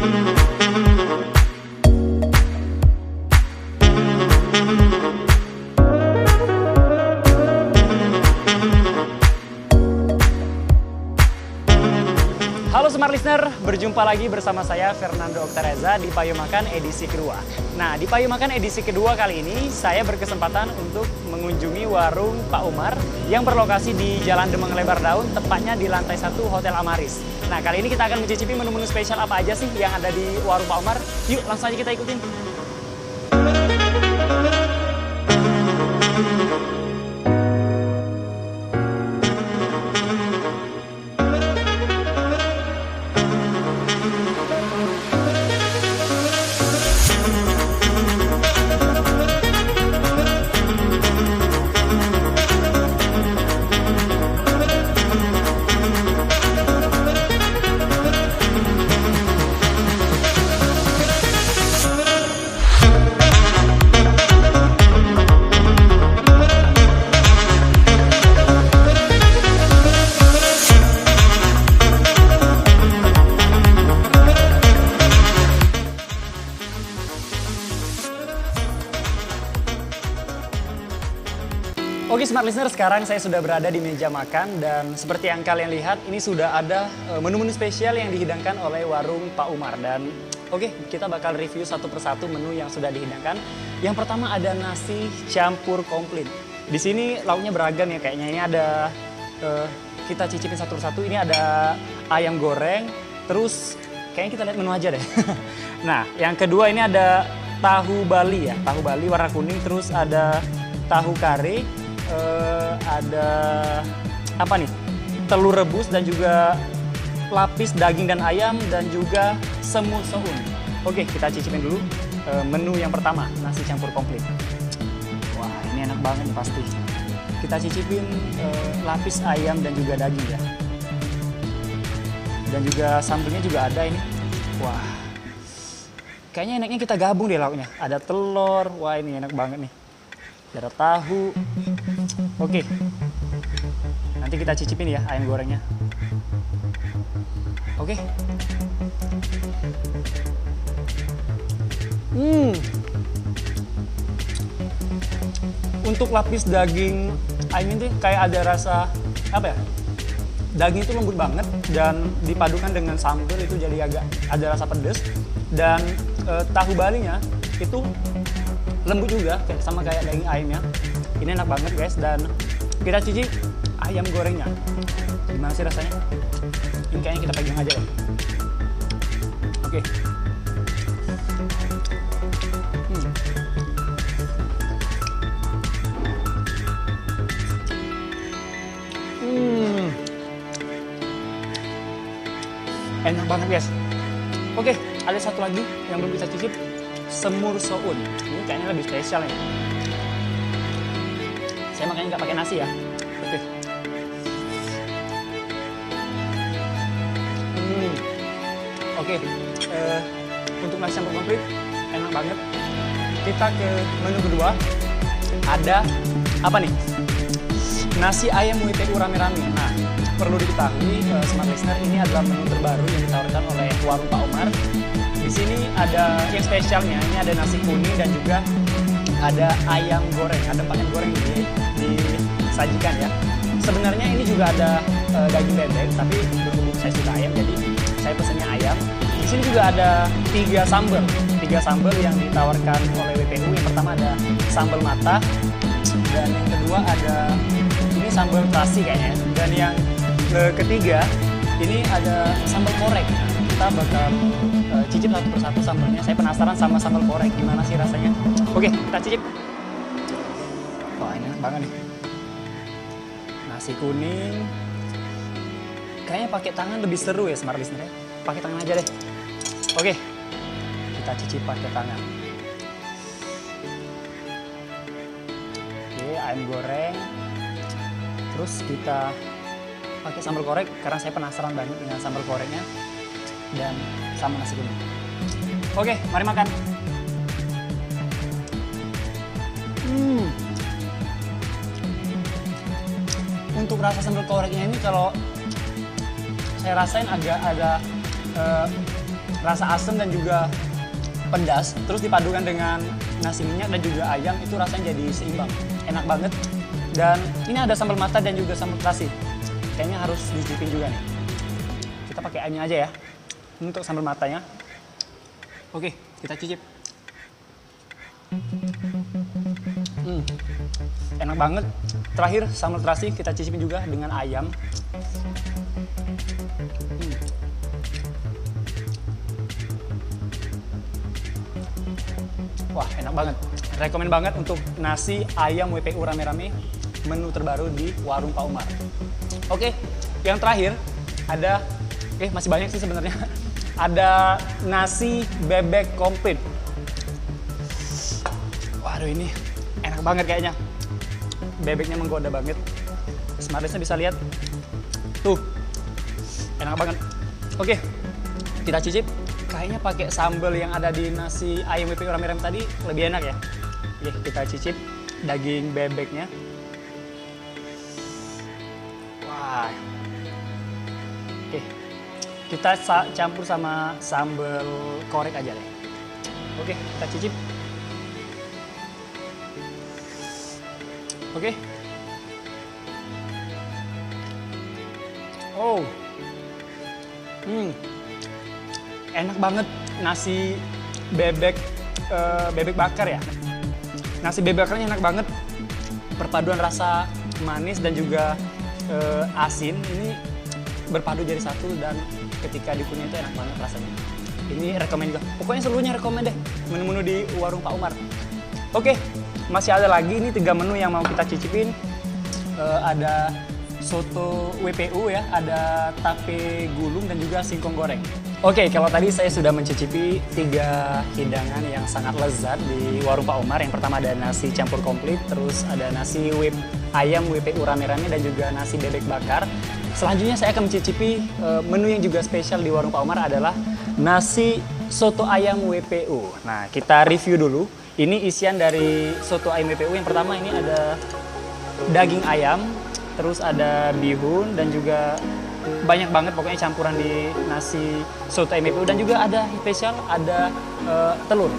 Halo Smart Listener, berjumpa lagi bersama saya Fernando Oktareza di Payo Makan edisi kedua. Nah, di Payo Makan edisi kedua kali ini saya berkesempatan untuk mengunjungi warung Pak Umar yang berlokasi di Jalan Demang Lebar Daun, tepatnya di lantai 1 Hotel Amaris. Nah, kali ini kita akan mencicipi menu-menu spesial apa aja sih yang ada di warung Pak Umar. Yuk, langsung aja kita ikutin. Oke Smart Listener, sekarang saya sudah berada di meja makan dan seperti yang kalian lihat ini sudah ada menu-menu spesial yang dihidangkan oleh warung Pak Umar. Dan oke, kita bakal review satu persatu menu yang sudah dihidangkan. Yang pertama ada nasi campur komplit. Di sini lauknya beragam ya kayaknya. Ini ada kita cicipin satu persatu. Ini ada ayam goreng, terus kayaknya kita lihat menu aja deh. Nah, yang kedua ini ada tahu Bali ya, tahu Bali warna kuning, terus ada tahu kare. Ada apa nih, telur rebus dan juga lapis daging dan ayam dan juga semur soun. Oke, kita cicipin dulu menu yang pertama, nasi campur komplit. Wah, ini enak banget pasti. Kita cicipin lapis ayam dan juga daging ya. Dan juga sambelnya juga ada ini. Wah, kayaknya enaknya kita gabung deh lauknya. Ada telur, wah ini enak banget nih. Ada tahu. Oke, nanti kita cicipin ya ayam gorengnya. Oke. Untuk lapis daging ayam ini kayak ada rasa apa ya? Daging itu lembut banget dan dipadukan dengan sambal itu jadi agak ada rasa pedas. Dan tahu balinya itu lembut juga, sama kayak daging ayamnya. Ini enak banget guys, dan kita cicip ayam gorengnya. Gimana sih rasanya? Ini kayaknya kita pegang aja deh. Oke. Enak banget guys. Oke, ada satu lagi yang belum kita cicip. Semur soun, ini kayaknya lebih spesial ya. Saya makanya nggak pakai nasi ya. Oke. Untuk nasi campur komplit enak banget. Kita ke menu kedua. Ada apa nih? Nasi ayam WTU rame-rame. Nah, perlu diketahui Smart Listener, ini adalah menu terbaru yang ditawarkan oleh warung Pak Umar. Di sini ada yang spesialnya, ini ada nasi kuning dan juga ada ayam goreng, ada ayam goreng disajikan ya. Sebenarnya ini juga ada daging bebek, tapi berhubung saya suka ayam jadi saya pesennya ayam. Di sini juga ada tiga sambal yang ditawarkan oleh WPU. Yang pertama ada sambal mata, dan yang kedua ada ini sambal terasi kayaknya, dan yang ketiga ini ada sambal korek. Kita bakal cicip satu persatu sambalnya. Saya penasaran sama sambal korek, gimana sih rasanya. Oke, kita cicip. Wah, ini enak banget nih. Nasi kuning. Kayaknya pakai tangan lebih seru ya Smart Listener ya. Pakai tangan aja deh. Oke, kita cicip pakai tangan. Oke, ayam goreng. Terus kita pakai sambal korek karena saya penasaran banget dengan sambal koreknya. Dan sama nasi kuning. Oke, mari makan. Untuk rasa sambal koreknya ini kalau saya rasain agak ada rasa asam dan juga pedas, terus dipadukan dengan nasi minyak dan juga ayam, itu rasanya jadi seimbang, enak banget. Dan ini ada sambal mata dan juga sambal terasi, kayaknya harus dicicipin juga nih. Kita pakai ayamnya aja ya untuk sambal matanya. Oke, kita cicip. Enak banget. Terakhir sambal terasi kita cicipin juga dengan ayam. Wah, enak banget. Rekomen banget untuk nasi ayam WPU rame-rame, menu terbaru di warung Pak Umar. Oke, yang terakhir ada, masih banyak sih sebenarnya. Ada nasi bebek komplit. Waduh, ini enak banget kayaknya. Bebeknya menggoda banget. Smartness-nya bisa lihat. Tuh, enak banget. Oke, kita cicip. Kayaknya pakai sambal yang ada di nasi ayam WPU rame-rame tadi lebih enak ya. Oke, kita cicip daging bebeknya. Wah. Oke, kita campur sama sambal korek aja deh. Oke, kita cicip. Oke. Oh. Enak banget nasi bebek bebek bakar ya. Nasi bebek bakarnya enak banget. Perpaduan rasa manis dan juga asin ini berpadu jadi satu, dan ketika dikunyah itu enak banget rasanya. Ini rekomen juga. Pokoknya seluruhnya rekomen deh menu-menu di warung Pak Umar. Oke, masih ada lagi ini 3 menu yang mau kita cicipin. Ada soto WPU ya, ada tape gulung dan juga singkong goreng. Oke, kalau tadi saya sudah mencicipi 3 hidangan yang sangat lezat di warung Pak Umar. Yang pertama ada nasi campur komplit, terus ada nasi ayam WPU rame-rame dan juga nasi bebek bakar. Selanjutnya saya akan mencicipi menu yang juga spesial di warung Pak Umar adalah nasi soto ayam WPU. Nah, kita review dulu. Ini isian dari soto ayam WPU. Yang pertama ini ada daging ayam, terus ada bihun dan juga banyak banget pokoknya campuran di nasi soto ayam WPU, dan juga ada spesial ada telur.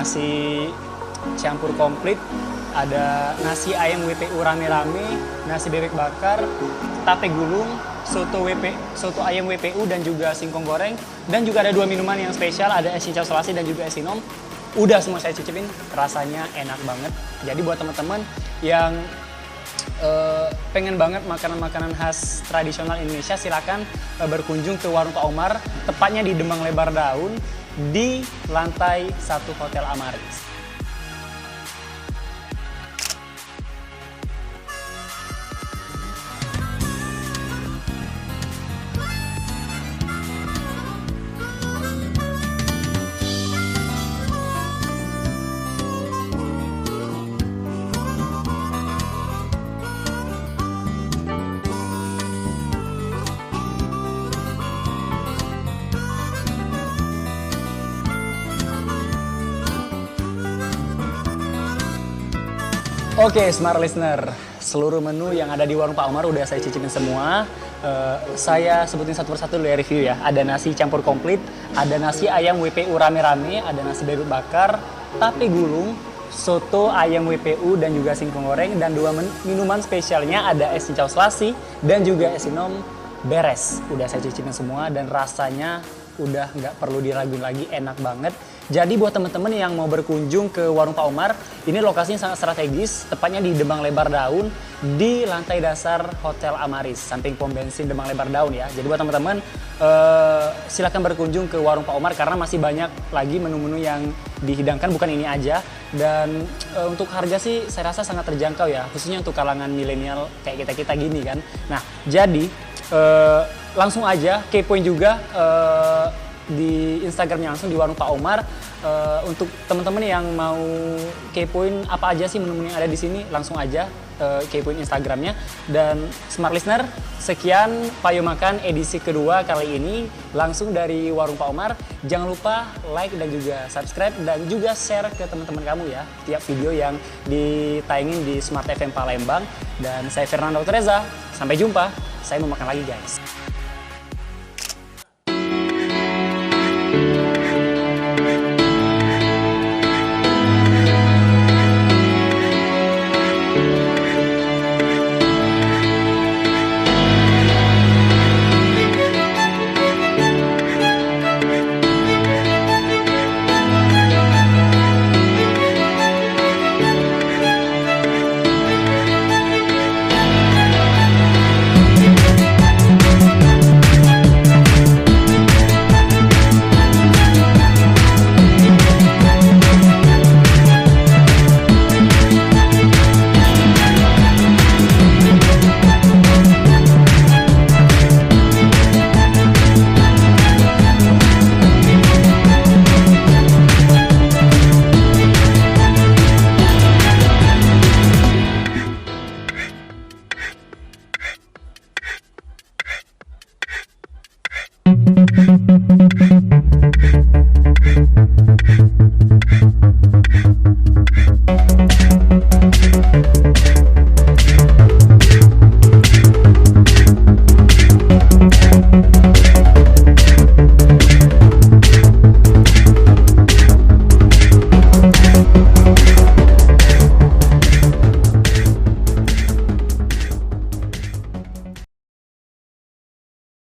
nasi campur komplit, ada nasi ayam WPU rame-rame, nasi bebek bakar, tape gulung, soto ayam WPU dan juga singkong goreng, dan juga ada 2 minuman yang spesial, ada es cincau selasi dan juga es sinom. Udah semua saya cicipin, rasanya enak banget. Jadi buat teman-teman yang pengen banget makanan-makanan khas tradisional Indonesia, silakan berkunjung ke Warung Pak Omar, tepatnya di Demang Lebar Daun, di lantai 1 Hotel Amaris. Oke, Smart Listener, seluruh menu yang ada di Warung Pak Omar udah saya cicipin semua. Saya sebutin satu persatu dulu ya, review ya. Ada nasi campur komplit, ada nasi ayam WPU rame-rame, ada nasi bebek bakar, tape gulung, soto ayam WPU dan juga singkong goreng, dan 2 minuman spesialnya ada es cincau selasi dan juga es sinom. Beres, udah saya cicipin semua dan rasanya udah nggak perlu diraguin lagi, enak banget. Jadi buat teman-teman yang mau berkunjung ke Warung Pak Omar, ini lokasinya sangat strategis, tepatnya di Demang Lebar Daun, di lantai dasar Hotel Amaris, samping pom bensin Demang Lebar Daun ya. Jadi buat teman-teman, silakan berkunjung ke Warung Pak Omar karena masih banyak lagi menu-menu yang dihidangkan, bukan ini aja. Dan untuk harga sih saya rasa sangat terjangkau ya, khususnya untuk kalangan milenial kayak kita-kita gini kan. Nah, jadi langsung aja kepoin juga di Instagramnya langsung di Warung Pak Omar. Untuk teman-teman yang mau kepoin apa aja sih menu-menu yang ada di sini, langsung aja kepoin Instagramnya. Dan Smart Listener, sekian Payo Makan edisi kedua kali ini langsung dari Warung Pak Omar. Jangan lupa like dan juga subscribe dan juga share ke teman-teman kamu ya tiap video yang ditayangin di Smart FM Palembang. Dan saya Fernando Treza, sampai jumpa. Saya mau makan lagi guys.